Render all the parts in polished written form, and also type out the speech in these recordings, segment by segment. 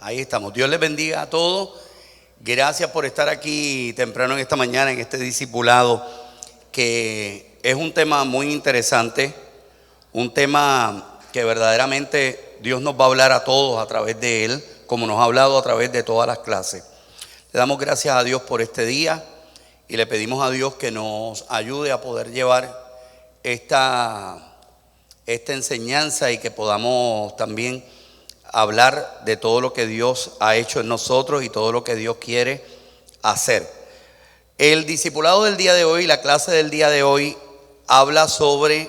Ahí estamos. Dios les bendiga a todos. Gracias por estar aquí temprano en esta mañana en este discipulado, que es un tema muy interesante, un tema que verdaderamente Dios nos va a hablar a todos a través de él, como nos ha hablado a través de todas las clases. Le damos gracias a Dios por este día y le pedimos a Dios que nos ayude a poder llevar esta enseñanza y que podamos también hablar de todo lo que Dios ha hecho en nosotros y todo lo que Dios quiere hacer. El discipulado del día de hoy, la clase del día de hoy, habla sobre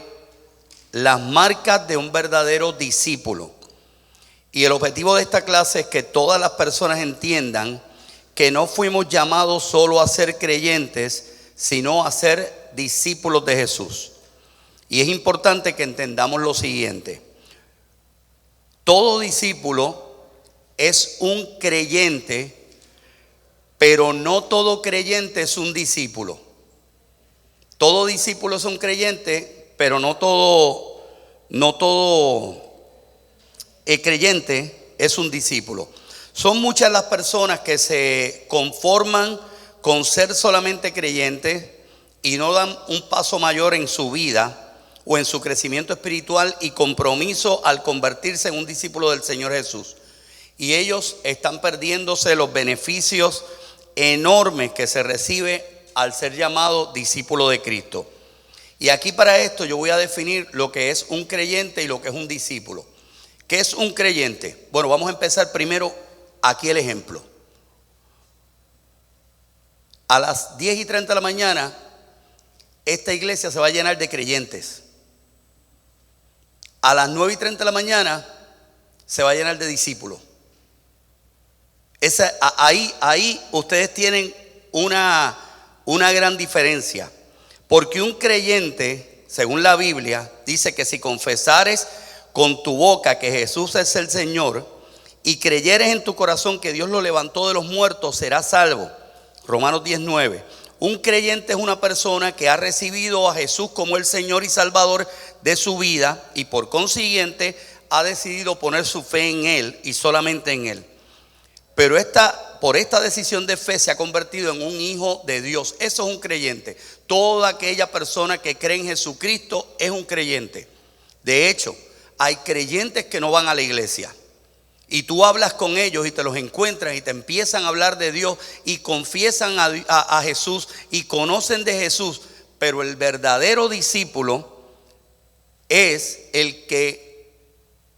las marcas de un verdadero discípulo. Y el objetivo de esta clase es que todas las personas entiendan que no fuimos llamados solo a ser creyentes, sino a ser discípulos de Jesús. Y es importante que entendamos lo siguiente: todo discípulo es un creyente, pero no todo creyente es un discípulo. Todo discípulo es un creyente, pero no todo creyente es un discípulo. Son muchas las personas que se conforman con ser solamente creyentes y no dan un paso mayor en su vida o en su crecimiento espiritual y compromiso al convertirse en un discípulo del Señor Jesús. Y ellos están perdiéndose los beneficios enormes que se recibe al ser llamado discípulo de Cristo. Y aquí para esto yo voy a definir lo que es un creyente y lo que es un discípulo. ¿Qué es un creyente? Bueno, vamos a empezar primero aquí el ejemplo. A las 10:30 de la mañana, esta iglesia se va a llenar de creyentes. A las 9:30 de la mañana se va a llenar de discípulos. Ahí ustedes tienen una gran diferencia. Porque un creyente, según la Biblia, dice que si confesares con tu boca que Jesús es el Señor y creyeres en tu corazón que Dios lo levantó de los muertos, serás salvo. Romanos 10:9. Un creyente es una persona que ha recibido a Jesús como el Señor y Salvador de su vida y por consiguiente ha decidido poner su fe en Él y solamente en Él. Pero por esta decisión de fe se ha convertido en un hijo de Dios. Eso es un creyente. Toda aquella persona que cree en Jesucristo es un creyente. De hecho, hay creyentes que no van a la iglesia. Y tú hablas con ellos y te los encuentras y te empiezan a hablar de Dios y confiesan a Jesús y conocen de Jesús. Pero el verdadero discípulo es el que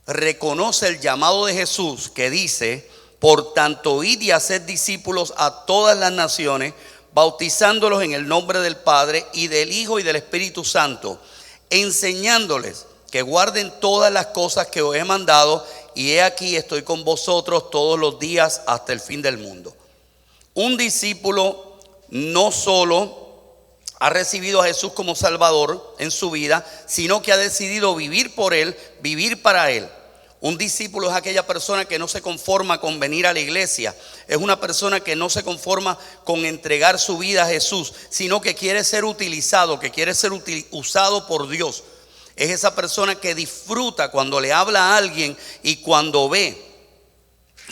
reconoce el llamado de Jesús, que dice: por tanto, id y haced discípulos a todas las naciones, bautizándolos en el nombre del Padre y del Hijo y del Espíritu Santo, enseñándoles que guarden todas las cosas que os he mandado, y he aquí estoy con vosotros todos los días hasta el fin del mundo. Un discípulo no solo ha recibido a Jesús como Salvador en su vida, sino que ha decidido vivir por Él, vivir para Él. Un discípulo es aquella persona que no se conforma con venir a la iglesia. Es una persona que no se conforma con entregar su vida a Jesús, sino que quiere ser utilizado, que quiere ser usado por Dios. Es esa persona que disfruta cuando le habla a alguien y cuando ve.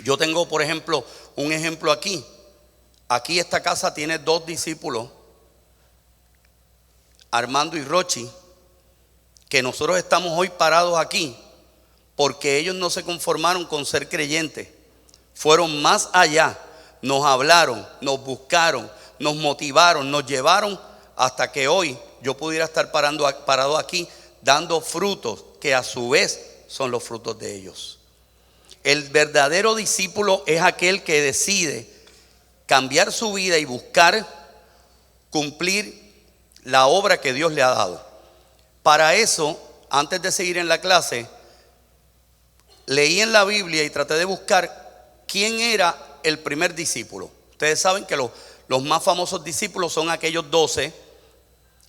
Yo tengo, por ejemplo, un ejemplo aquí. Aquí esta casa tiene 2 discípulos, Armando y Rochi, que nosotros estamos hoy parados aquí porque ellos no se conformaron con ser creyentes. Fueron más allá, nos hablaron, nos buscaron, nos motivaron, nos llevaron hasta que hoy yo pudiera estar parado aquí dando frutos que a su vez son los frutos de ellos. El verdadero discípulo es aquel que decide cambiar su vida y buscar cumplir la obra que Dios le ha dado. Para eso, antes de seguir en la clase, leí en la Biblia y traté de buscar quién era el primer discípulo. Ustedes saben que los más famosos discípulos son aquellos 12,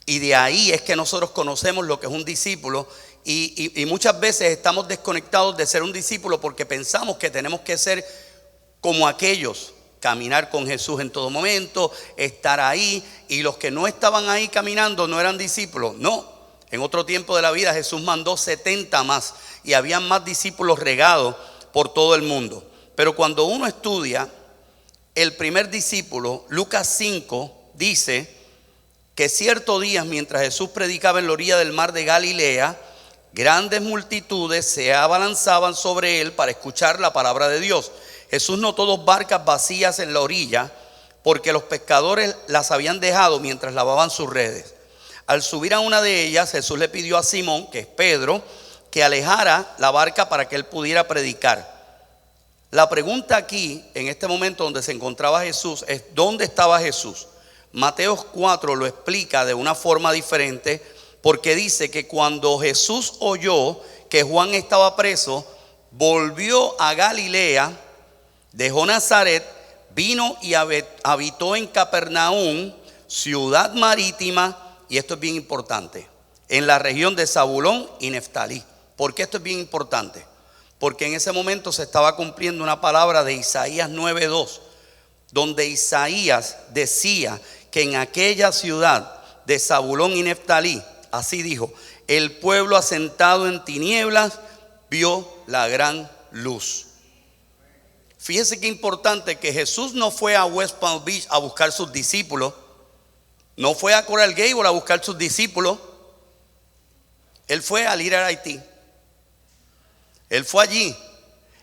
y de ahí es que nosotros conocemos lo que es un discípulo. Y muchas veces estamos desconectados de ser un discípulo porque pensamos que tenemos que ser como aquellos, caminar con Jesús en todo momento, estar ahí, y los que no estaban ahí caminando no eran discípulos. No, en otro tiempo de la vida Jesús mandó 70 más y habían más discípulos regados por todo el mundo. Pero cuando uno estudia el primer discípulo, Lucas 5, dice que cierto día, mientras Jesús predicaba en la orilla del mar de Galilea, grandes multitudes se abalanzaban sobre él para escuchar la palabra de Dios. Jesús notó 2 barcas vacías en la orilla, porque los pescadores las habían dejado mientras lavaban sus redes. Al subir a una de ellas, Jesús le pidió a Simón, que es Pedro, que alejara la barca para que él pudiera predicar. La pregunta aquí, en este momento donde se encontraba Jesús, es ¿dónde estaba Jesús? Mateo 4 lo explica de una forma diferente, porque dice que cuando Jesús oyó que Juan estaba preso, volvió a Galilea, dejó Nazaret, vino y habitó en Capernaum, ciudad marítima, y esto es bien importante, en la región de Zabulón y Neftalí. ¿Por qué esto es bien importante? Porque en ese momento se estaba cumpliendo una palabra de Isaías 9:2, donde Isaías decía que en aquella ciudad de Zabulón y Neftalí, así dijo, el pueblo asentado en tinieblas vio la gran luz. Fíjese qué importante que Jesús no fue a West Palm Beach a buscar sus discípulos, no fue a Coral Gable a buscar sus discípulos, él fue al Haití. Él fue allí,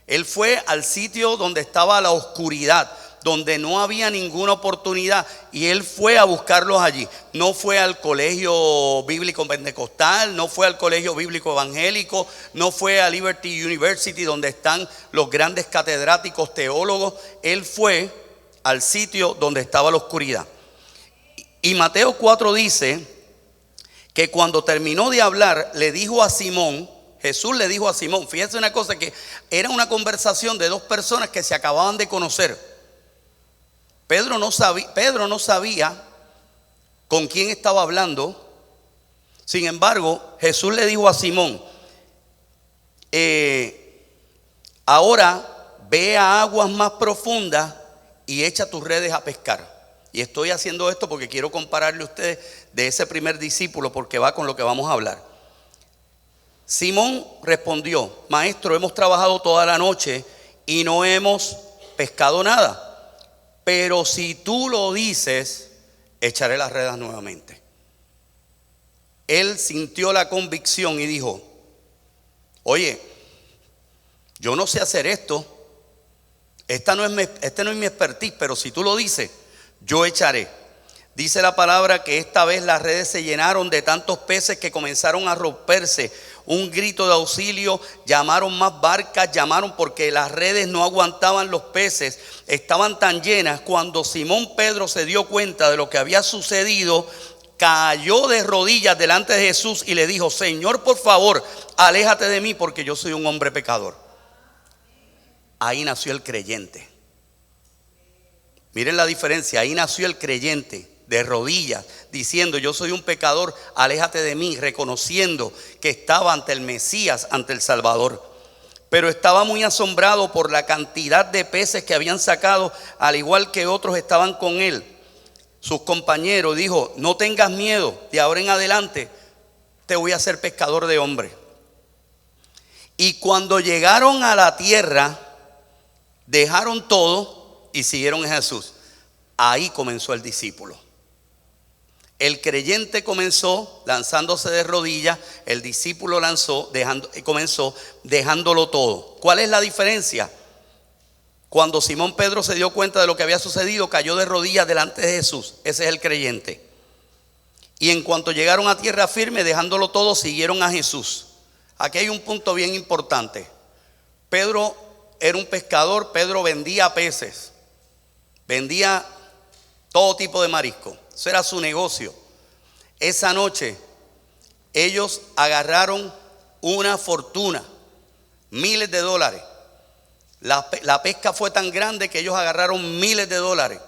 él fue al sitio donde estaba la oscuridad, donde no había ninguna oportunidad, y él fue a buscarlos allí. No fue al colegio bíblico pentecostal, no fue al colegio bíblico evangélico, no fue a Liberty University donde están los grandes catedráticos teólogos. Él fue al sitio donde estaba la oscuridad. Y Mateo 4 dice que cuando terminó de hablar, le dijo a Simón, Jesús le dijo a Simón, fíjense una cosa, que era una conversación de 2 personas que se acababan de conocer. Pedro no sabía con quién estaba hablando. Sin embargo, Jesús le dijo a Simón, ahora ve a aguas más profundas y echa tus redes a pescar. Y estoy haciendo esto porque quiero compararle a ustedes de ese primer discípulo, porque va con lo que vamos a hablar. Simón respondió, maestro, hemos trabajado toda la noche y no hemos pescado nada, pero si tú lo dices, echaré las redes nuevamente. Él sintió la convicción y dijo, oye, yo no sé hacer esto, este no es mi expertise, pero si tú lo dices, yo echaré. Dice la palabra que esta vez las redes se llenaron de tantos peces que comenzaron a romperse. Un grito de auxilio, llamaron más barcas, llamaron porque las redes no aguantaban los peces, estaban tan llenas. Cuando Simón Pedro se dio cuenta de lo que había sucedido, cayó de rodillas delante de Jesús y le dijo, Señor, por favor, aléjate de mí porque yo soy un hombre pecador. Ahí nació el creyente. Miren la diferencia, ahí nació el creyente. De rodillas, diciendo, yo soy un pecador, aléjate de mí, reconociendo que estaba ante el Mesías, ante el Salvador. Pero estaba muy asombrado por la cantidad de peces que habían sacado, al igual que otros estaban con él, sus compañeros. Dijo, no tengas miedo, de ahora en adelante te voy a hacer pescador de hombres. Y cuando llegaron a la tierra, dejaron todo y siguieron a Jesús. Ahí comenzó el discípulo. El creyente comenzó lanzándose de rodillas, el discípulo comenzó dejándolo todo. ¿Cuál es la diferencia? Cuando Simón Pedro se dio cuenta de lo que había sucedido, cayó de rodillas delante de Jesús. Ese es el creyente. Y en cuanto llegaron a tierra firme, dejándolo todo, siguieron a Jesús. Aquí hay un punto bien importante. Pedro era un pescador, Pedro vendía peces, vendía todo tipo de marisco. Eso era su negocio. Esa noche ellos agarraron una fortuna, miles de dólares. La pesca fue tan grande que ellos agarraron miles de dólares.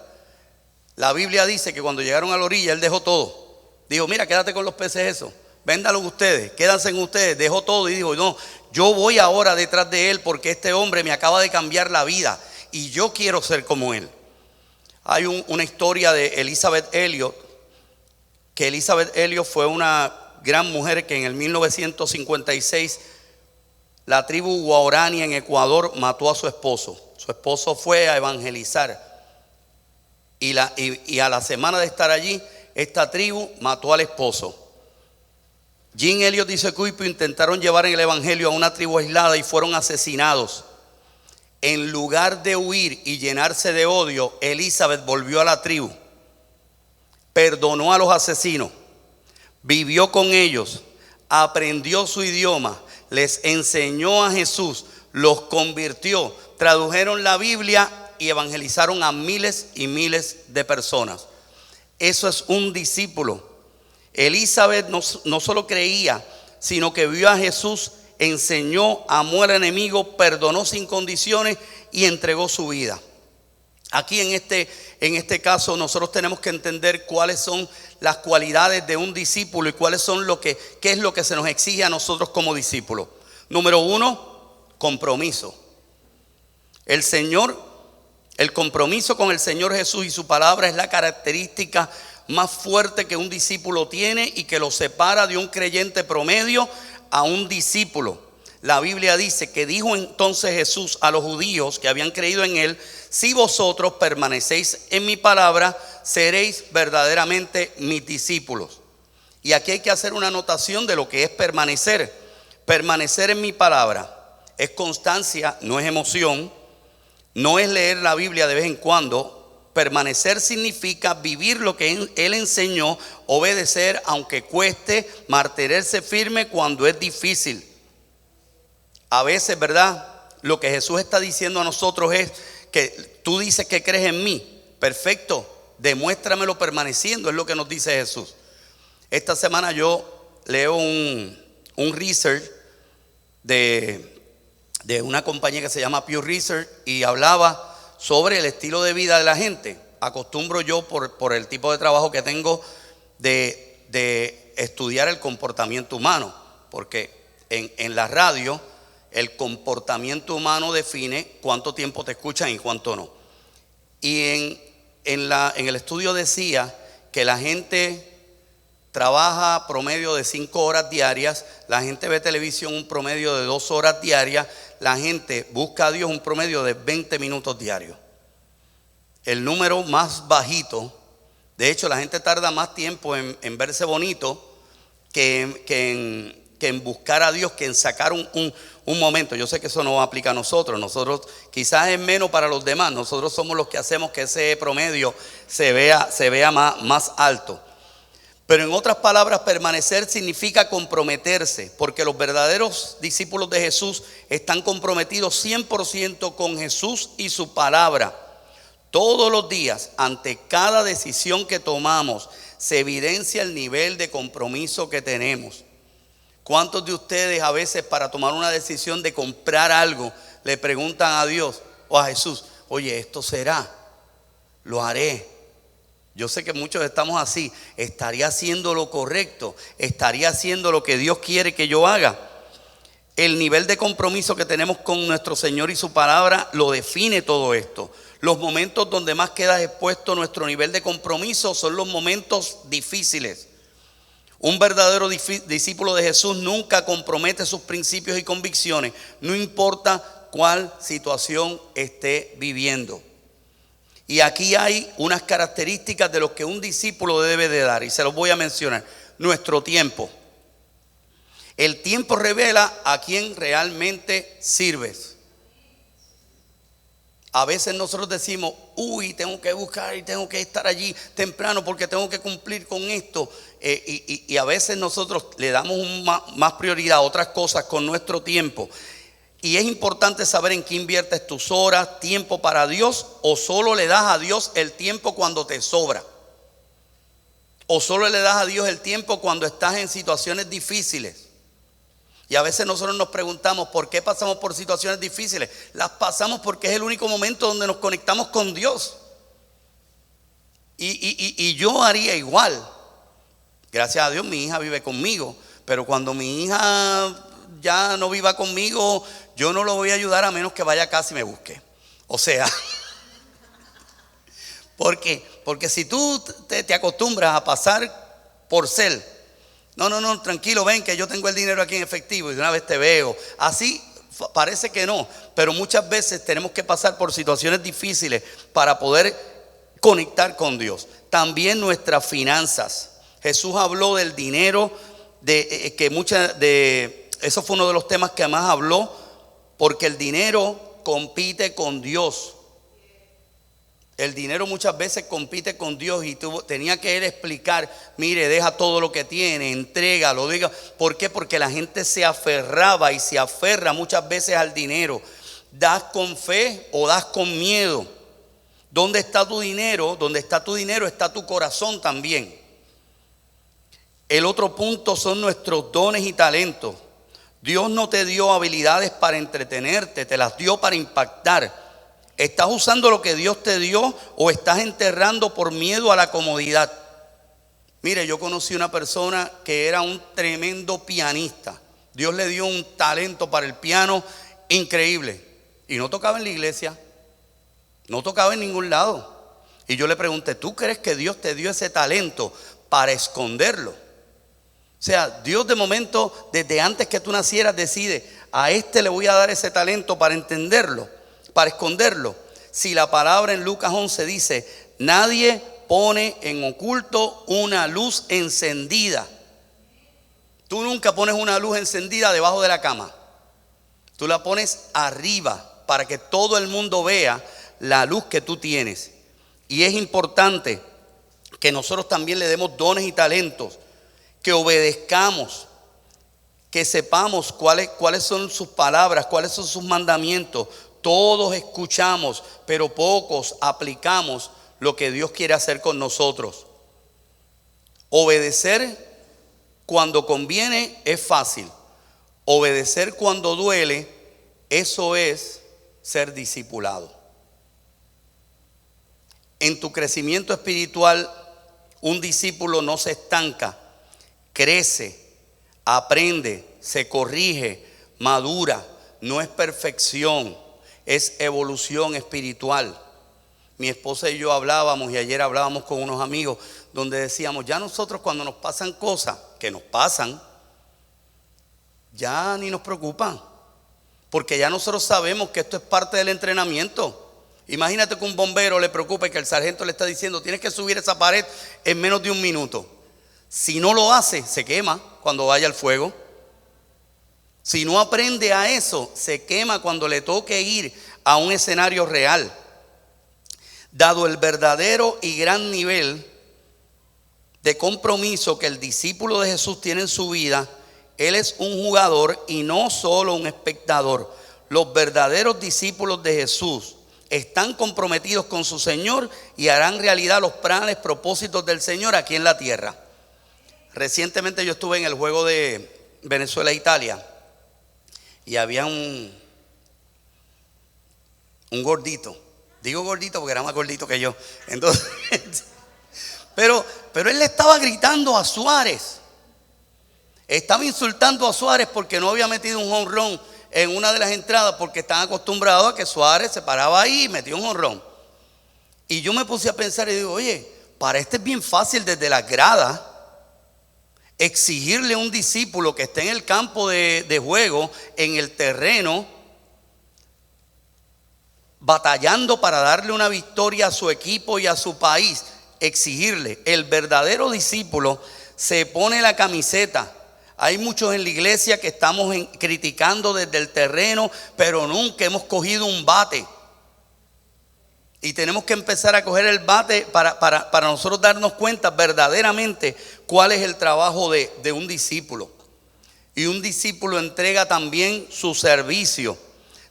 La Biblia dice que cuando llegaron a la orilla, él dejó todo. Dijo, mira, quédate con los peces esos, véndalos ustedes, quédense en ustedes. Dejó todo y dijo, no, yo voy ahora detrás de él porque este hombre me acaba de cambiar la vida y yo quiero ser como él. Hay una historia de Elisabeth Elliot, que Elisabeth Elliot fue una gran mujer que en el 1956 la tribu guaraní en Ecuador mató a su esposo. Su esposo fue a evangelizar y a la semana de estar allí, esta tribu mató al esposo. Jim Elliot y Secuipo intentaron llevar el evangelio a una tribu aislada y fueron asesinados. En lugar de huir y llenarse de odio, Elizabeth volvió a la tribu, perdonó a los asesinos, vivió con ellos, aprendió su idioma, les enseñó a Jesús, los convirtió, tradujeron la Biblia y evangelizaron a miles y miles de personas. Eso es un discípulo. Elizabeth no solo creía, sino que vio a Jesús, enseñó, amó al enemigo, perdonó sin condiciones y entregó su vida. Aquí en este caso nosotros tenemos que entender cuáles son las cualidades de un discípulo y cuáles son qué es lo que se nos exige a nosotros como discípulos. Número 1, compromiso. El compromiso con el Señor Jesús y su palabra es la característica más fuerte que un discípulo tiene y que lo separa de un creyente promedio a un discípulo. La Biblia dice que dijo entonces Jesús a los judíos que habían creído en él: si vosotros permanecéis en mi palabra, seréis verdaderamente mis discípulos. Y aquí hay que hacer una anotación de lo que es permanecer. Permanecer en mi palabra es constancia, no es emoción, no es leer la Biblia de vez en cuando. Permanecer significa vivir lo que él enseñó, obedecer aunque cueste, mantenerse firme cuando es difícil. A veces, ¿verdad? Lo que Jesús está diciendo a nosotros es que tú dices que crees en mí. Perfecto, demuéstramelo permaneciendo, es lo que nos dice Jesús. Esta semana yo leo un research de una compañía que se llama Pew Research y hablaba sobre el estilo de vida de la gente. Acostumbro yo por el tipo de trabajo que tengo de estudiar el comportamiento humano, porque en la radio el comportamiento humano define cuánto tiempo te escuchan y cuánto no. Y en el estudio decía que la gente trabaja promedio de 5 horas diarias, la gente ve televisión un promedio de 2 horas diarias, la gente busca a Dios un promedio de 20 minutos diarios. El número más bajito, de hecho la gente tarda más tiempo en verse bonito que en buscar a Dios, que en sacar un momento. Yo sé que eso no aplica a nosotros quizás es menos para los demás, nosotros somos los que hacemos que ese promedio se vea más alto. Pero en otras palabras, permanecer significa comprometerse, porque los verdaderos discípulos de Jesús están comprometidos 100% con Jesús y su palabra. Todos los días, ante cada decisión que tomamos, se evidencia el nivel de compromiso que tenemos. ¿Cuántos de ustedes a veces para tomar una decisión de comprar algo le preguntan a Dios o a Jesús: oye, ¿esto será? ¿Lo haré? Yo sé que muchos estamos así. ¿Estaría haciendo lo correcto? ¿Estaría haciendo lo que Dios quiere que yo haga? El nivel de compromiso que tenemos con nuestro Señor y su palabra lo define todo esto. Los momentos donde más queda expuesto nuestro nivel de compromiso son los momentos difíciles. Un verdadero discípulo de Jesús nunca compromete sus principios y convicciones, no importa cuál situación esté viviendo. Y aquí hay unas características de lo que un discípulo debe de dar, y se los voy a mencionar. Nuestro tiempo. El tiempo revela a quién realmente sirves. A veces nosotros decimos: uy, tengo que buscar y tengo que estar allí temprano porque tengo que cumplir con esto. Y a veces nosotros le damos más prioridad a otras cosas con nuestro tiempo. Y es importante saber en qué inviertes tus horas, tiempo para Dios, o solo le das a Dios el tiempo cuando te sobra. O solo le das a Dios el tiempo cuando estás en situaciones difíciles. Y a veces nosotros nos preguntamos: ¿por qué pasamos por situaciones difíciles? Las pasamos porque es el único momento donde nos conectamos con Dios. Y yo haría igual. Gracias a Dios mi hija vive conmigo, pero cuando mi hija ya no viva conmigo, yo no lo voy a ayudar a menos que vaya a casa y me busque. O sea, porque si tú te acostumbras a pasar por cel, no, tranquilo, ven que yo tengo el dinero aquí en efectivo y de una vez te veo. Así parece que no, pero muchas veces tenemos que pasar por situaciones difíciles para poder conectar con Dios. También nuestras finanzas. Jesús habló del dinero, eso fue uno de los temas que más habló, porque el dinero compite con Dios. El dinero muchas veces compite con Dios y tenía que él explicar, mire, deja todo lo que tiene, entrégalo, diga. ¿Por qué? Porque la gente se aferraba y se aferra muchas veces al dinero. ¿Das con fe o das con miedo? ¿Dónde está tu dinero? Donde está tu dinero está tu corazón también. El otro punto son nuestros dones y talentos. Dios no te dio habilidades para entretenerte, te las dio para impactar. ¿Estás usando lo que Dios te dio o estás enterrando por miedo a la comodidad? Mire, yo conocí una persona que era un tremendo pianista. Dios le dio un talento para el piano increíble. Y no tocaba en la iglesia, no tocaba en ningún lado. Y yo le pregunté, ¿tú crees que Dios te dio ese talento para esconderlo? O sea, Dios de momento, desde antes que tú nacieras, decide, a este le voy a dar ese talento para entenderlo, para esconderlo. Si la palabra en Lucas 11 dice, nadie pone en oculto una luz encendida. Tú nunca pones una luz encendida debajo de la cama. Tú la pones arriba para que todo el mundo vea la luz que tú tienes. Y es importante que nosotros también le demos dones y talentos, que obedezcamos, que sepamos cuáles son sus palabras, cuáles son sus mandamientos. Todos escuchamos, pero pocos aplicamos lo que Dios quiere hacer con nosotros. Obedecer cuando conviene es fácil. Obedecer cuando duele, eso es ser discipulado. En tu crecimiento espiritual, un discípulo no se estanca, crece, aprende, se corrige, madura. No es perfección, es evolución espiritual. Mi esposa y yo hablábamos, y ayer hablábamos con unos amigos, donde decíamos, ya nosotros cuando nos pasan cosas que nos pasan, ya ni nos preocupan, porque ya nosotros sabemos que esto es parte del entrenamiento. Imagínate que un bombero le preocupe que el sargento le está diciendo, tienes que subir esa pared en menos de un minuto. Si no lo hace, se quema cuando vaya al fuego. Si no aprende a eso, se quema cuando le toque ir a un escenario real. Dado el verdadero y gran nivel de compromiso que el discípulo de Jesús tiene en su vida, él es un jugador y no solo un espectador. Los verdaderos discípulos de Jesús están comprometidos con su Señor y harán realidad los planes, propósitos del Señor aquí en la tierra. Recientemente yo estuve en el juego de Venezuela-Italia y había un gordito. Digo gordito porque era más gordito que yo. Entonces, pero él le estaba gritando a Suárez. Estaba insultando a Suárez porque no había metido un jonrón en una de las entradas, porque están acostumbrados a que Suárez se paraba ahí y metía un jonrón. Y yo me puse a pensar y digo, oye, para este es bien fácil desde la grada exigirle a un discípulo que esté en el campo de juego, en el terreno, batallando para darle una victoria a su equipo y a su país, exigirle. El verdadero discípulo se pone la camiseta. Hay muchos en la iglesia que estamos criticando desde el terreno, pero nunca hemos cogido un bate. Y tenemos que empezar a coger el bate para nosotros darnos cuenta verdaderamente cuál es el trabajo de un discípulo. Y un discípulo entrega también su servicio.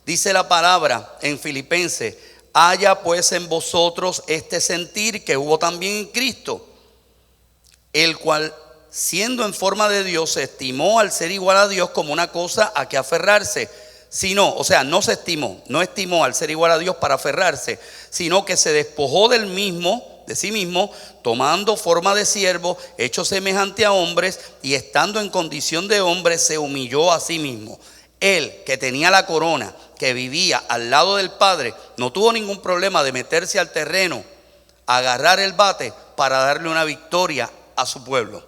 Dice la palabra en Filipenses, haya pues en vosotros este sentir que hubo también en Cristo, el cual siendo en forma de Dios se estimó al ser igual a Dios como una cosa a que aferrarse. No estimó al ser igual a Dios para aferrarse, sino que se despojó de sí mismo, tomando forma de siervo, hecho semejante a hombres, y estando en condición de hombre, se humilló a sí mismo. Él, que tenía la corona, que vivía al lado del Padre, no tuvo ningún problema de meterse al terreno, agarrar el bate para darle una victoria a su pueblo.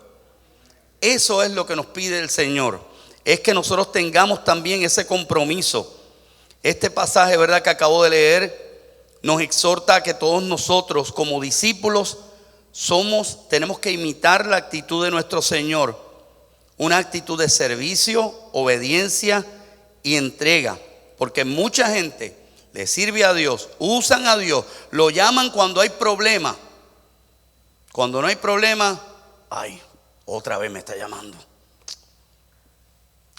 Eso es lo que nos pide el Señor. es que nosotros tengamos también ese compromiso. Este pasaje, ¿verdad?, que acabo de leer, nos exhorta a que todos nosotros como discípulos tenemos que imitar la actitud de nuestro Señor, una actitud de servicio, obediencia y entrega, porque mucha gente le sirve a Dios, usan a Dios, lo llaman cuando hay problema. Cuando no hay problema, ay, otra vez me está llamando.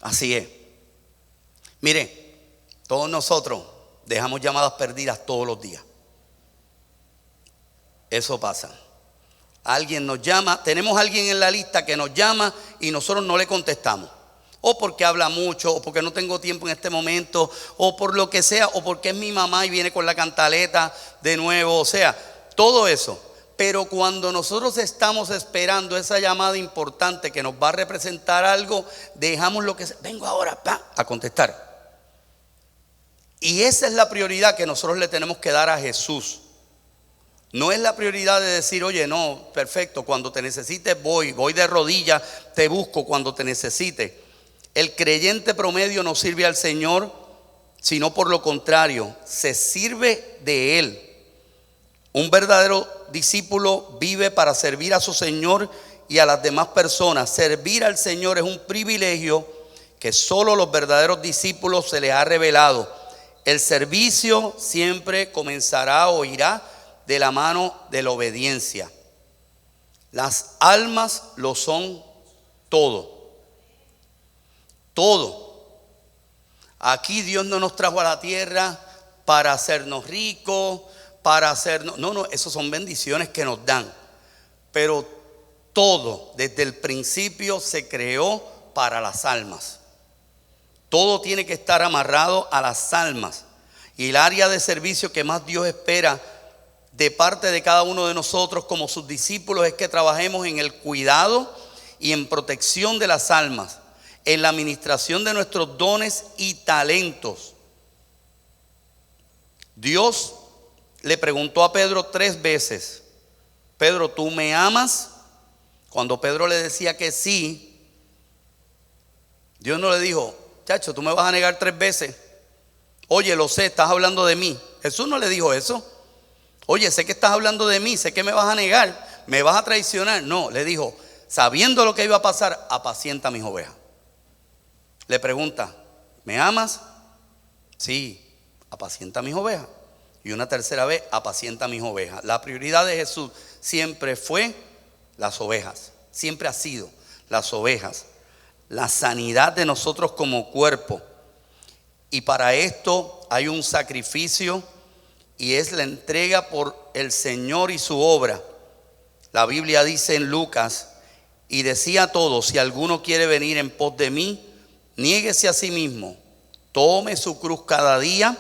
Así es. Mire, todos nosotros dejamos llamadas perdidas todos los días. Eso pasa. Alguien nos llama, tenemos a alguien en la lista que nos llama y nosotros no le contestamos. O porque habla mucho, o porque no tengo tiempo en este momento, o por lo que sea, o porque es mi mamá y viene con la cantaleta de nuevo. O sea, todo eso. Pero cuando nosotros estamos esperando esa llamada importante que nos va a representar algo, dejamos lo que sea. Vengo ahora a contestar. Y esa es la prioridad que nosotros le tenemos que dar a Jesús. No es la prioridad de decir, oye, no, perfecto, cuando te necesites voy de rodillas, te busco cuando te necesite. El creyente promedio no sirve al Señor, sino por lo contrario, se sirve de Él. Un verdadero discípulo vive para servir a su Señor y a las demás personas. Servir al Señor es un privilegio que solo los verdaderos discípulos se les ha revelado. El servicio siempre comenzará o irá de la mano de la obediencia. Las almas lo son todo. Todo. Aquí Dios no nos trajo a la tierra para hacernos ricos, para hacernos... No, esas son bendiciones que nos dan. Pero todo, desde el principio, se creó para las almas. Todo tiene que estar amarrado a las almas. Y el área de servicio que más Dios espera de parte de cada uno de nosotros como sus discípulos es que trabajemos en el cuidado y en protección de las almas, en la administración de nuestros dones y talentos. Dios le preguntó a Pedro 3 veces: Pedro, ¿tú me amas? Cuando Pedro le decía que sí, Dios no le dijo, chacho, tú me vas a negar 3 veces. Oye, lo sé, estás hablando de mí. Jesús no le dijo eso. Oye, sé que estás hablando de mí, sé que me vas a negar, me vas a traicionar. No, le dijo, sabiendo lo que iba a pasar, apacienta mis ovejas. Le pregunta, ¿me amas? Sí, apacienta mis ovejas. Y una tercera vez, apacienta mis ovejas. La prioridad de Jesús siempre fue las ovejas. Siempre ha sido las ovejas. La sanidad de nosotros como cuerpo. Y para esto hay un sacrificio y es la entrega por el Señor y su obra. La Biblia dice en Lucas, y decía a todos, si alguno quiere venir en pos de mí, niéguese a sí mismo, tome su cruz cada día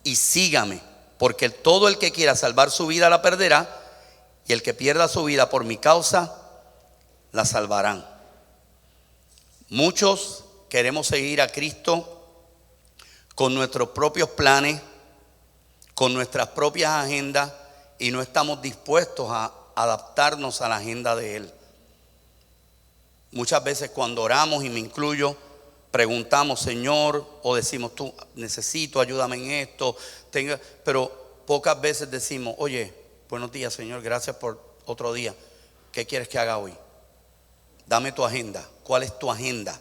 y sígame, porque todo el que quiera salvar su vida la perderá, y el que pierda su vida por mi causa la salvarán. Muchos queremos seguir a Cristo con nuestros propios planes, con nuestras propias agendas, y no estamos dispuestos a adaptarnos a la agenda de Él. Muchas veces cuando oramos, y me incluyo, preguntamos, Señor, o decimos, tú, necesito, ayúdame en esto, pero pocas veces decimos, oye, buenos días, Señor, gracias por otro día. ¿Qué quieres que haga hoy? Dame tu agenda. ¿Cuál es tu agenda?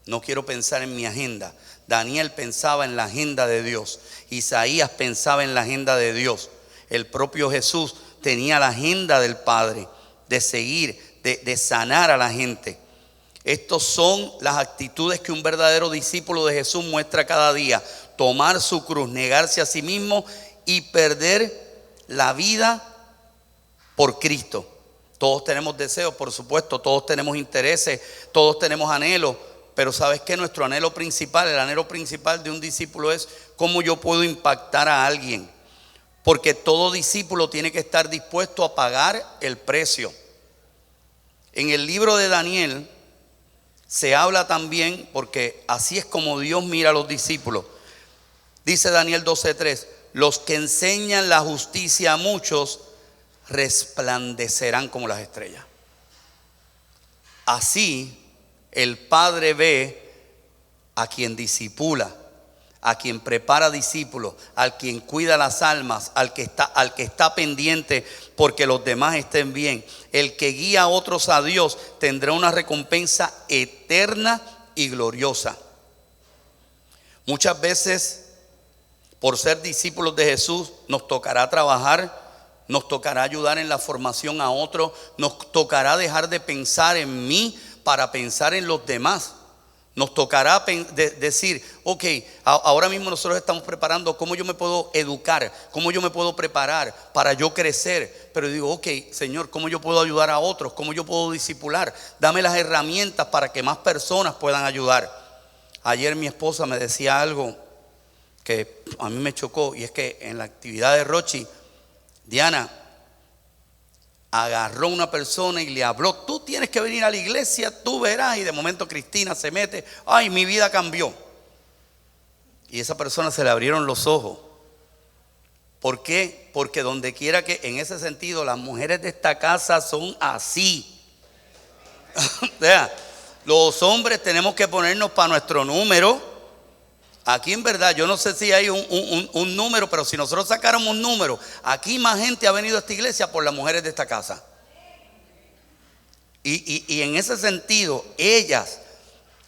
No quiero pensar en mi agenda. Daniel pensaba en la agenda de Dios. Isaías pensaba en la agenda de Dios. El propio Jesús tenía la agenda del Padre de seguir, de sanar a la gente. Estas son las actitudes que un verdadero discípulo de Jesús muestra cada día. Tomar su cruz, negarse a sí mismo y perder la vida por Cristo. Todos tenemos deseos, por supuesto, todos tenemos intereses, todos tenemos anhelos. Pero ¿sabes qué? Nuestro anhelo principal, el anhelo principal de un discípulo es cómo yo puedo impactar a alguien. Porque todo discípulo tiene que estar dispuesto a pagar el precio. En el libro de Daniel se habla también, porque así es como Dios mira a los discípulos. Dice Daniel 12:3, los que enseñan la justicia a muchos resplandecerán como las estrellas. Así el Padre ve a quien discipula, a quien prepara discípulos, al quien cuida las almas, al que está pendiente porque los demás estén bien. El que guía a otros a Dios tendrá una recompensa eterna y gloriosa. Muchas veces, por ser discípulos de Jesús, nos tocará trabajar, nos tocará ayudar en la formación a otros, nos tocará dejar de pensar en mí para pensar en los demás. Nos tocará decir, ok, ahora mismo nosotros estamos preparando cómo yo me puedo educar, cómo yo me puedo preparar para yo crecer. Pero digo, ok, Señor, ¿cómo yo puedo ayudar a otros? ¿Cómo yo puedo discipular? Dame las herramientas para que más personas puedan ayudar. Ayer mi esposa me decía algo que a mí me chocó, y es que en la actividad de Rochi, Diana agarró a una persona y le habló: tú tienes que venir a la iglesia, tú verás. Y de momento Cristina se mete: ay, mi vida cambió. Y esa persona se le abrieron los ojos. ¿Por qué? Porque donde quiera que, en ese sentido, las mujeres de esta casa son así. O sea, los hombres tenemos que ponernos para nuestro número. Aquí en verdad, yo no sé si hay un número, pero si nosotros sacáramos un número, aquí más gente ha venido a esta iglesia por las mujeres de esta casa. Y en ese sentido, ellas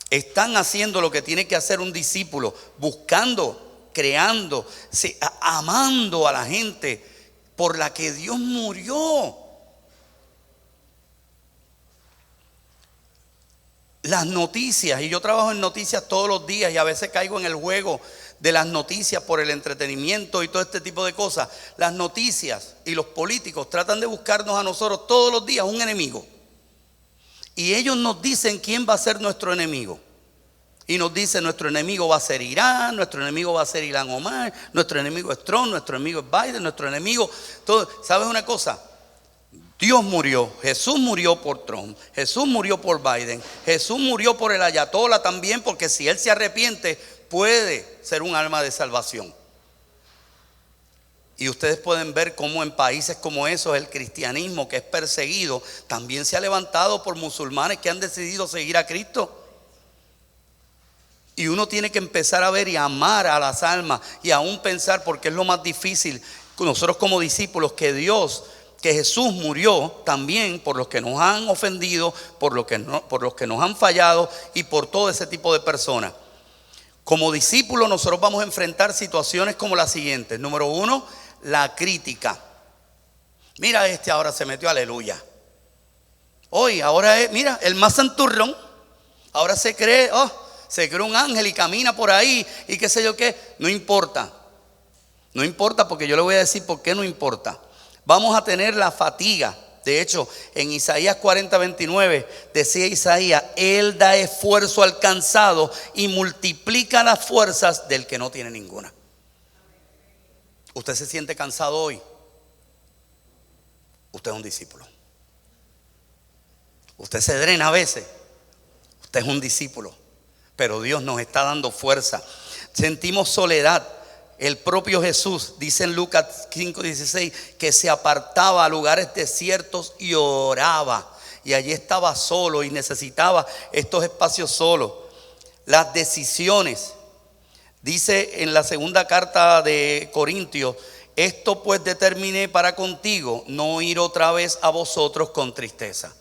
están haciendo lo que tiene que hacer un discípulo, buscando, creando, amando a la gente por la que Dios murió. Las noticias, y yo trabajo en noticias todos los días y a veces caigo en el juego de las noticias por el entretenimiento y todo este tipo de cosas. Las noticias y los políticos tratan de buscarnos a nosotros todos los días un enemigo. Y ellos nos dicen quién va a ser nuestro enemigo. Y nos dicen: nuestro enemigo va a ser Irán, nuestro enemigo va a ser Ilhan Omar, nuestro enemigo es Trump, nuestro enemigo es Biden, nuestro enemigo todo. ¿Sabes una cosa? Dios murió, Jesús murió por Trump, Jesús murió por Biden, Jesús murió por el ayatolá también, porque si él se arrepiente puede ser un alma de salvación. Y ustedes pueden ver cómo en países como esos el cristianismo, que es perseguido, también se ha levantado por musulmanes que han decidido seguir a Cristo. Y uno tiene que empezar a ver y amar a las almas, y aún pensar, porque es lo más difícil nosotros como discípulos, que Jesús murió también por los que nos han ofendido, por los que nos han fallado y por todo ese tipo de personas. Como discípulos nosotros vamos a enfrentar situaciones como las siguientes. Número 1, la crítica. Mira, ahora se metió, aleluya. Hoy, ahora es, mira, el más santurrón. Ahora se cree un ángel y camina por ahí y qué sé yo qué. No importa. No importa, porque yo le voy a decir por qué no importa. Vamos a tener la fatiga. De hecho, en Isaías 40:29 decía Isaías: Él da esfuerzo al cansado y multiplica las fuerzas del que no tiene ninguna. ¿Usted se siente cansado hoy? Usted es un discípulo. Usted se drena a veces. Usted es un discípulo. Pero Dios nos está dando fuerza. Sentimos soledad. El propio Jesús dice en Lucas 5:16 que se apartaba a lugares desiertos y oraba. Y allí estaba solo y necesitaba estos espacios solos. Las decisiones. Dice en la segunda carta de Corintios: esto pues determiné para contigo, no ir otra vez a vosotros con tristeza.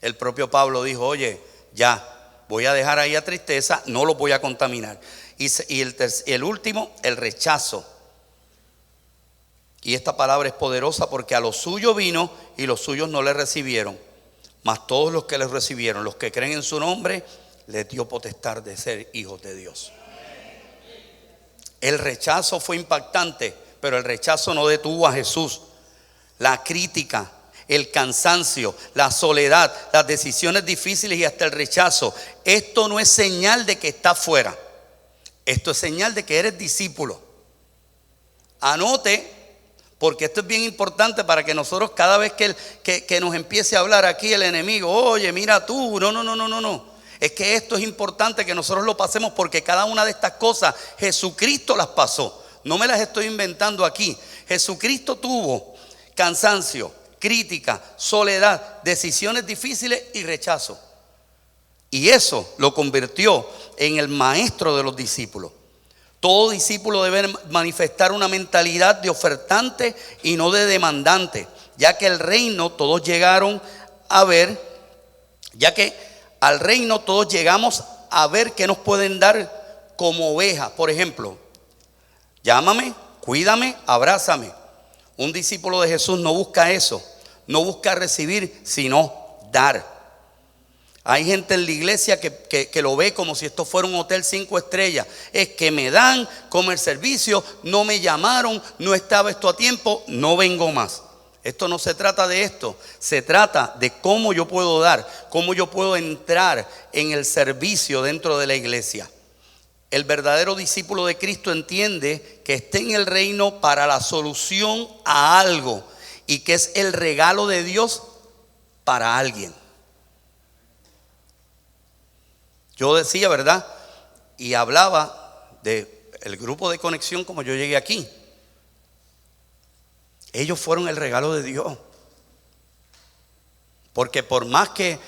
El propio Pablo dijo: oye, ya, voy a dejar ahí a tristeza, no los voy a contaminar. Y el último, el rechazo. Y esta palabra es poderosa, porque a los suyos vino y los suyos no le recibieron. Mas todos los que le recibieron, los que creen en su nombre, les dio potestad de ser hijos de Dios. El rechazo fue impactante, pero el rechazo no detuvo a Jesús. La crítica, el cansancio, la soledad, las decisiones difíciles y hasta el rechazo. Esto no es señal de que estás fuera. Esto es señal de que eres discípulo. Anote, porque esto es bien importante para que nosotros, cada vez que nos empiece a hablar aquí el enemigo: oye, mira tú, no. Es que esto es importante que nosotros lo pasemos, porque cada una de estas cosas Jesucristo las pasó. No me las estoy inventando aquí. Jesucristo tuvo cansancio, crítica, soledad, decisiones difíciles y rechazo. Y eso lo convirtió en el maestro de los discípulos. Todo discípulo debe manifestar una mentalidad de ofertante y no de demandante, ya que al reino todos llegamos a ver qué nos pueden dar como ovejas. Por ejemplo, llámame, cuídame, abrázame. Un discípulo de Jesús no busca eso, no busca recibir, sino dar. Hay gente en la iglesia que lo ve como si esto fuera un hotel 5 estrellas. Es que me dan como el servicio, no me llamaron, no estaba esto a tiempo, no vengo más. Esto no se trata de esto, se trata de cómo yo puedo dar, cómo yo puedo entrar en el servicio dentro de la iglesia. El verdadero discípulo de Cristo entiende que está en el reino para la solución a algo y que es el regalo de Dios para alguien. Yo decía, ¿verdad? Y hablaba del grupo de conexión como yo llegué aquí. Ellos fueron el regalo de Dios. Porque por más que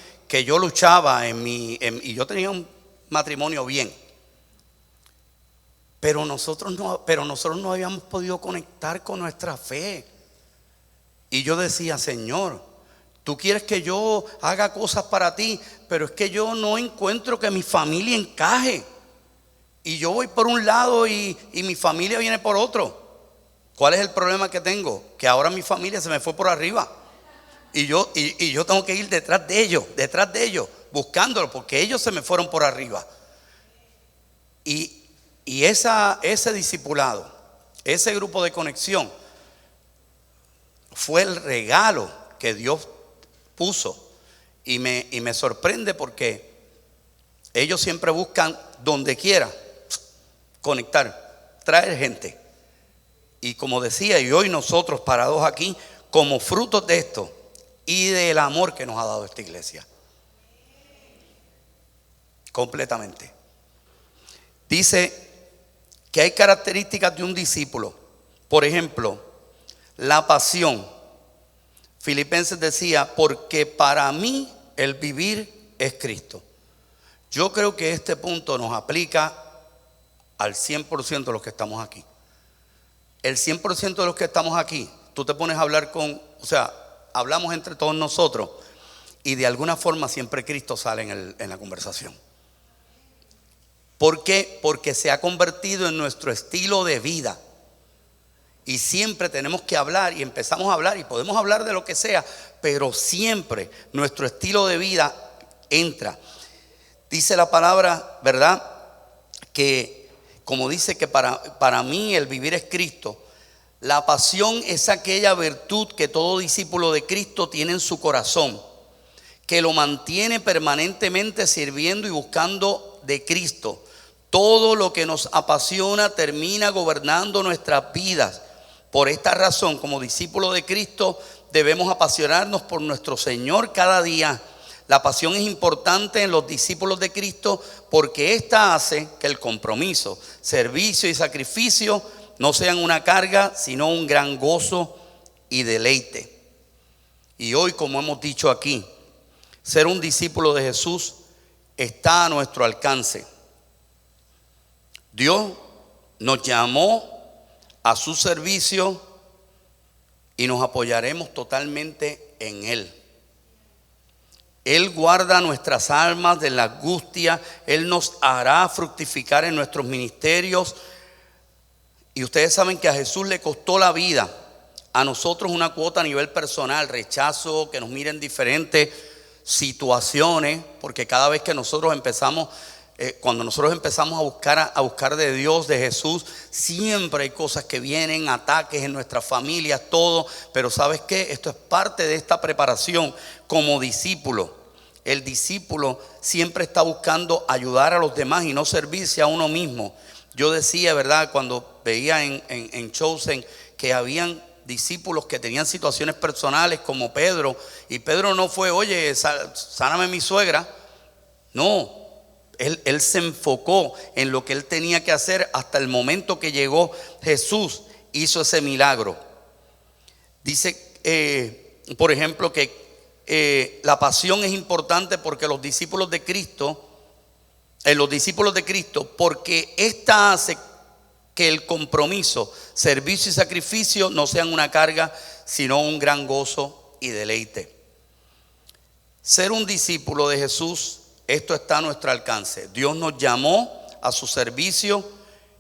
yo luchaba y yo tenía un matrimonio bien, pero nosotros no habíamos podido conectar con nuestra fe. Y yo decía, Señor, tú quieres que yo haga cosas para ti, pero es que yo no encuentro que mi familia encaje. Y yo voy por un lado y mi familia viene por otro. ¿Cuál es el problema que tengo? Que ahora mi familia se me fue por arriba. Y yo tengo que ir detrás de ellos, buscándolos, porque ellos se me fueron por arriba. Y ese discipulado, ese grupo de conexión, fue el regalo que Dios puso. Y me sorprende porque ellos siempre buscan donde quiera conectar, traer gente. Y como decía, y hoy nosotros parados aquí como frutos de esto y del amor que nos ha dado esta iglesia. Completamente. Dice que hay características de un discípulo. Por ejemplo, la pasión. Filipenses decía, porque para mí el vivir es Cristo. Yo creo que este punto nos aplica al 100% de los que estamos aquí. El 100% de los que estamos aquí, tú te pones a hablar hablamos entre todos nosotros y de alguna forma siempre Cristo sale en la conversación. ¿Por qué? Porque se ha convertido en nuestro estilo de vida. Y siempre tenemos que hablar y empezamos a hablar y podemos hablar de lo que sea, pero siempre nuestro estilo de vida entra. Dice la palabra, ¿verdad? Que como dice que para mí el vivir es Cristo. La pasión es aquella virtud que todo discípulo de Cristo tiene en su corazón, que lo mantiene permanentemente sirviendo y buscando de Cristo. Todo lo que nos apasiona termina gobernando nuestras vidas. Por esta razón, como discípulos de Cristo, debemos apasionarnos por nuestro Señor cada día. La pasión es importante en los discípulos de Cristo porque ésta hace que el compromiso, servicio y sacrificio no sean una carga, sino un gran gozo y deleite. Y hoy, como hemos dicho aquí, ser un discípulo de Jesús está a nuestro alcance. Dios nos llamó a su servicio y nos apoyaremos totalmente en Él. Él guarda nuestras almas de la angustia. Él nos hará fructificar en nuestros ministerios. Y ustedes saben que a Jesús le costó la vida. A nosotros una cuota a nivel personal, rechazo, que nos miren diferentes situaciones, porque cada vez que nosotros empezamos, cuando nosotros empezamos a buscar de Dios, de Jesús, siempre hay cosas que vienen, ataques en nuestras familias, todo. Pero ¿sabes qué? Esto es parte de esta preparación como discípulo. El discípulo siempre está buscando ayudar a los demás y no servirse a uno mismo. Yo decía, ¿verdad? Cuando veía en Chosen que habían discípulos que tenían situaciones personales como Pedro, y Pedro no fue, oye, sáname mi suegra. No, él se enfocó en lo que él tenía que hacer hasta el momento que llegó Jesús, hizo ese milagro. Dice, por ejemplo, que la pasión es importante porque los discípulos de Cristo, porque esta hace que el compromiso, servicio y sacrificio no sean una carga, sino un gran gozo y deleite. Ser un discípulo de Jesús, esto está a nuestro alcance. Dios nos llamó a su servicio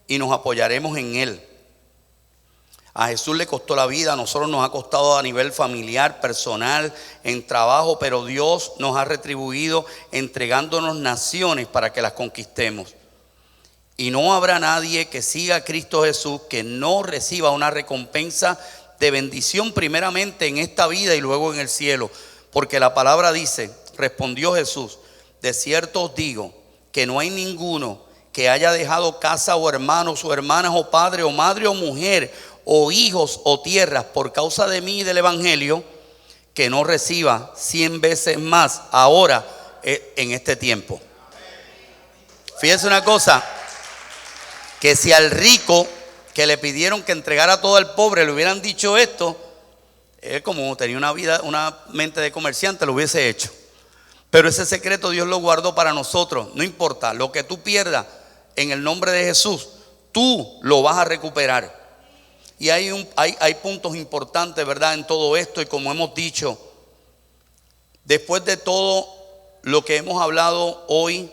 y nos apoyaremos en Él. A Jesús le costó la vida, a nosotros nos ha costado a nivel familiar, personal, en trabajo, pero Dios nos ha retribuido entregándonos naciones para que las conquistemos. Y no habrá nadie que siga a Cristo Jesús que no reciba una recompensa de bendición primeramente en esta vida y luego en el cielo. Porque la palabra dice, respondió Jesús, de cierto os digo que no hay ninguno que haya dejado casa o hermanos o hermanas o padre o madre o mujer o hijos o tierras por causa de mí y del evangelio, que no reciba 100 veces más ahora en este tiempo. Fíjense una cosa, que si al rico que le pidieron que entregara todo al pobre le hubieran dicho esto, él como tenía una mente de comerciante, lo hubiese hecho. Pero ese secreto Dios lo guardó para nosotros. No importa, lo que tú pierdas en el nombre de Jesús, tú lo vas a recuperar. Y hay puntos importantes, ¿verdad?, en todo esto. Y como hemos dicho, después de todo lo que hemos hablado hoy,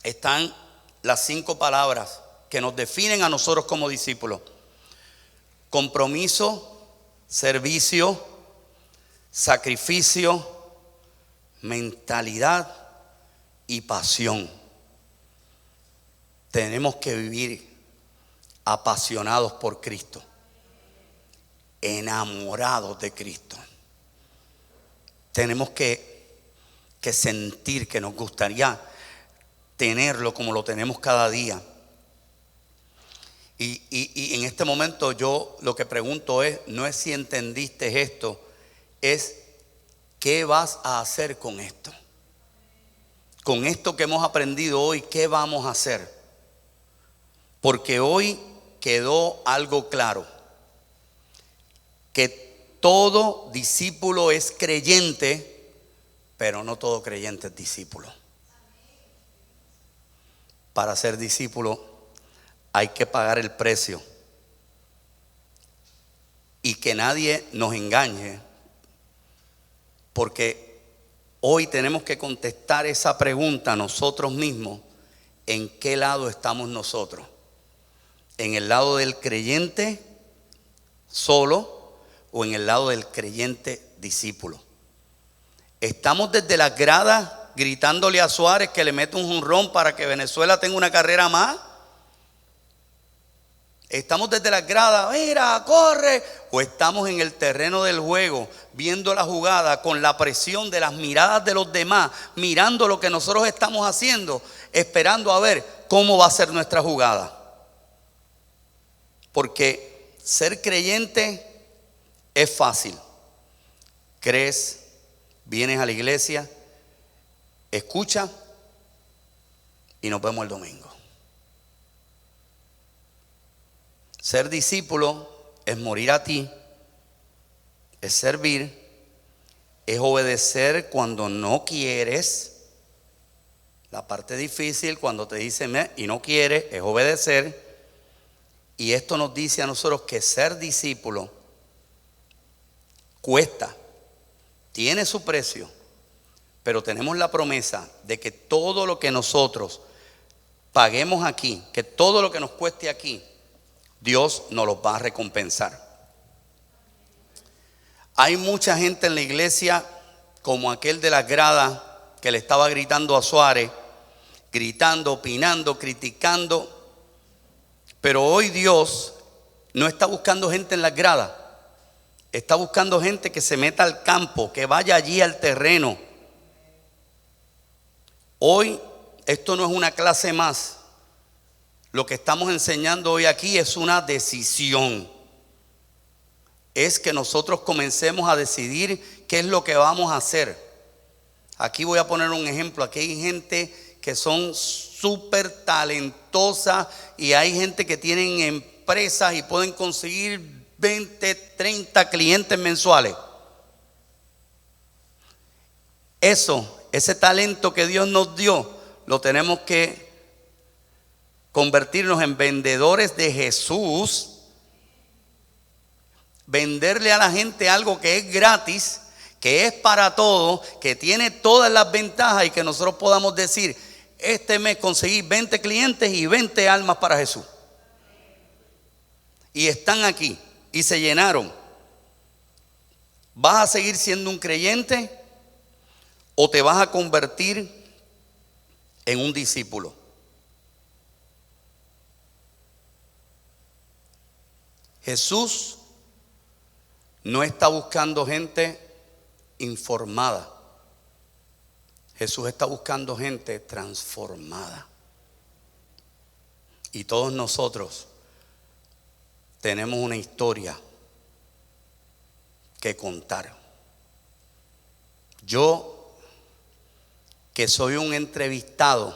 están las 5 palabras que nos definen a nosotros como discípulos: compromiso, servicio, sacrificio, mentalidad y pasión. Tenemos que vivir apasionados por Cristo, enamorados de Cristo. Tenemos que sentir que nos gustaría tenerlo como lo tenemos cada día. Y en este momento yo lo que pregunto no es si entendiste esto, es ¿qué vas a hacer con esto? Con esto que hemos aprendido hoy, ¿qué vamos a hacer? Porque hoy quedó algo claro, que todo discípulo es creyente, pero no todo creyente es discípulo. Para ser discípulo hay que pagar el precio. Y que nadie nos engañe, porque hoy tenemos que contestar esa pregunta nosotros mismos: ¿en qué lado estamos nosotros? ¿En el lado del creyente solo o en el lado del creyente discípulo? ¿Estamos desde las gradas gritándole a Suárez que le mete un jonrón para que Venezuela tenga una carrera más? ¿Estamos desde las gradas, mira, corre? ¿O estamos en el terreno del juego, viendo la jugada con la presión de las miradas de los demás, mirando lo que nosotros estamos haciendo, esperando a ver cómo va a ser nuestra jugada? Porque ser creyente es fácil. Crees, vienes a la iglesia, escucha y nos vemos el domingo. Ser discípulo es morir a ti, es servir, es obedecer cuando no quieres. La parte difícil cuando te dicen y no quieres es obedecer. Y esto nos dice a nosotros que ser discípulo cuesta, tiene su precio, pero tenemos la promesa de que todo lo que nosotros paguemos aquí, que todo lo que nos cueste aquí, Dios nos los va a recompensar. Hay mucha gente en la iglesia, como aquel de las gradas que le estaba gritando a Suárez, gritando, opinando, criticando. Pero hoy Dios no está buscando gente en las gradas, está buscando gente que se meta al campo, que vaya allí al terreno. Hoy esto no es una clase más. Lo que estamos enseñando hoy aquí es una decisión. Es que nosotros comencemos a decidir qué es lo que vamos a hacer. Aquí voy a poner un ejemplo. Aquí hay gente que son súper talentosas y hay gente que tienen empresas y pueden conseguir 20, 30 clientes mensuales. ese talento que Dios nos dio, lo tenemos que convertirnos en vendedores de Jesús. Venderle a la gente algo que es gratis, que es para todos, que tiene todas las ventajas y que nosotros podamos decir: este mes conseguí 20 clientes y 20 almas para Jesús. Y están aquí y se llenaron. ¿Vas a seguir siendo un creyente o te vas a convertir en un discípulo? Jesús no está buscando gente informada. Jesús está buscando gente transformada. Y todos nosotros tenemos una historia que contar. Yo, que soy un entrevistador,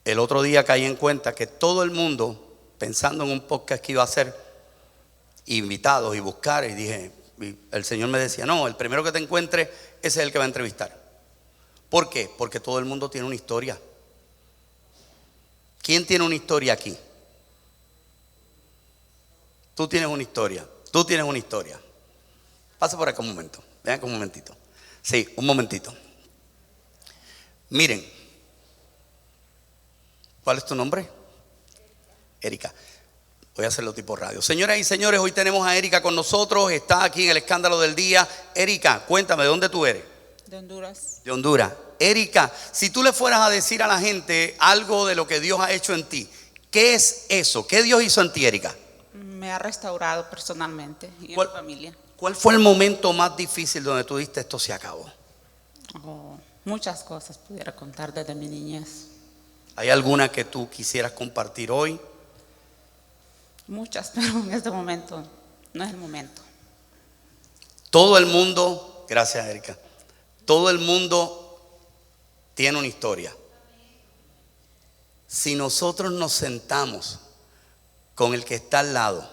el otro día caí en cuenta que todo el mundo, pensando en un podcast que iba a hacer, invitados y buscar, y dije, el Señor me decía: no, el primero que te encuentre, ese es el que va a entrevistar. ¿Por qué? Porque todo el mundo tiene una historia. ¿Quién tiene una historia aquí? Tú tienes una historia. Tú tienes una historia. Pasa por acá un momento. Vean un momentito. Sí, un momentito. Miren. ¿Cuál es tu nombre? Erika. Voy a hacerlo tipo radio. Señoras y señores, hoy tenemos a Erika con nosotros. Está aquí en el escándalo del día. Erika, cuéntame, ¿de dónde tú eres? De Honduras. De Honduras. Erika, si tú le fueras a decir a la gente algo de lo que Dios ha hecho en ti, ¿qué es eso? ¿Qué Dios hizo en ti, Erika? Me ha restaurado personalmente y en mi familia. ¿Cuál fue el momento más difícil donde tú dijiste: esto se acabó? Muchas cosas pudiera contar desde mi niñez. ¿Hay alguna que tú quisieras compartir hoy? Muchas, pero en este momento no es el momento. Todo el mundo, gracias Erika, todo el mundo tiene una historia. Si nosotros nos sentamos con el que está al lado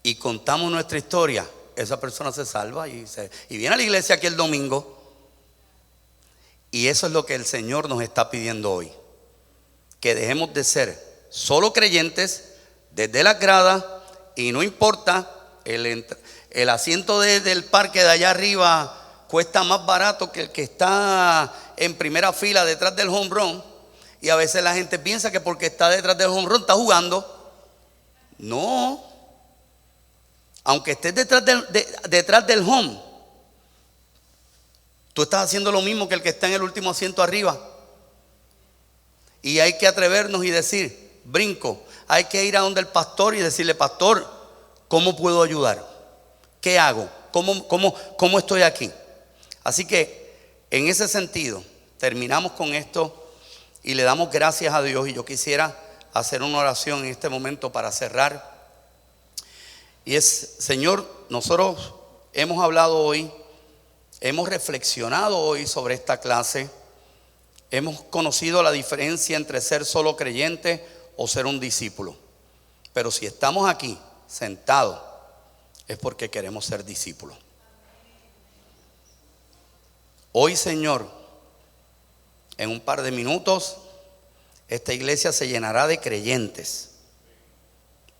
y contamos nuestra historia, esa persona se salva y viene a la iglesia aquí el domingo. Y eso es lo que el Señor nos está pidiendo hoy: que dejemos de ser solo creyentes desde las gradas, y no importa, el asiento del parque de allá arriba cuesta más barato que el que está en primera fila detrás del home run. Y a veces la gente piensa que porque está detrás del home run está jugando. No. Aunque estés detrás del home, tú estás haciendo lo mismo que el que está en el último asiento arriba. Y hay que atrevernos y decir: brinco. Hay que ir a donde el pastor y decirle: pastor, ¿cómo puedo ayudar? ¿Qué hago? ¿Cómo estoy aquí? Así que en ese sentido terminamos con esto y le damos gracias a Dios. Y yo quisiera hacer una oración en este momento para cerrar. Y es: Señor, nosotros hemos hablado hoy, hemos reflexionado hoy sobre esta clase. Hemos conocido la diferencia entre ser solo creyente o ser un discípulo. Pero si estamos aquí sentados, es porque queremos ser discípulos. Hoy, Señor, en un par de minutos, esta iglesia se llenará de creyentes,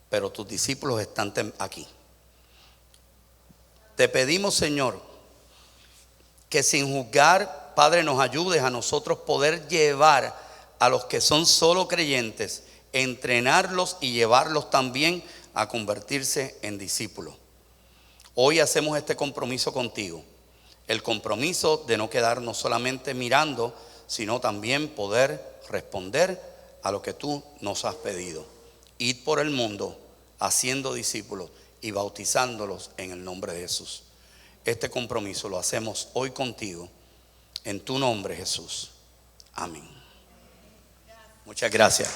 pero tus discípulos están aquí. Te pedimos, Señor, que sin juzgar, Padre, nos ayudes a nosotros poder llevar a los que son solo creyentes, entrenarlos y llevarlos también a convertirse en discípulos. Hoy hacemos este compromiso contigo, el compromiso de no quedarnos solamente mirando, sino también poder responder a lo que tú nos has pedido: ir por el mundo haciendo discípulos y bautizándolos en el nombre de Jesús. Este compromiso lo hacemos hoy contigo, en tu nombre, Jesús. Amén. Muchas gracias.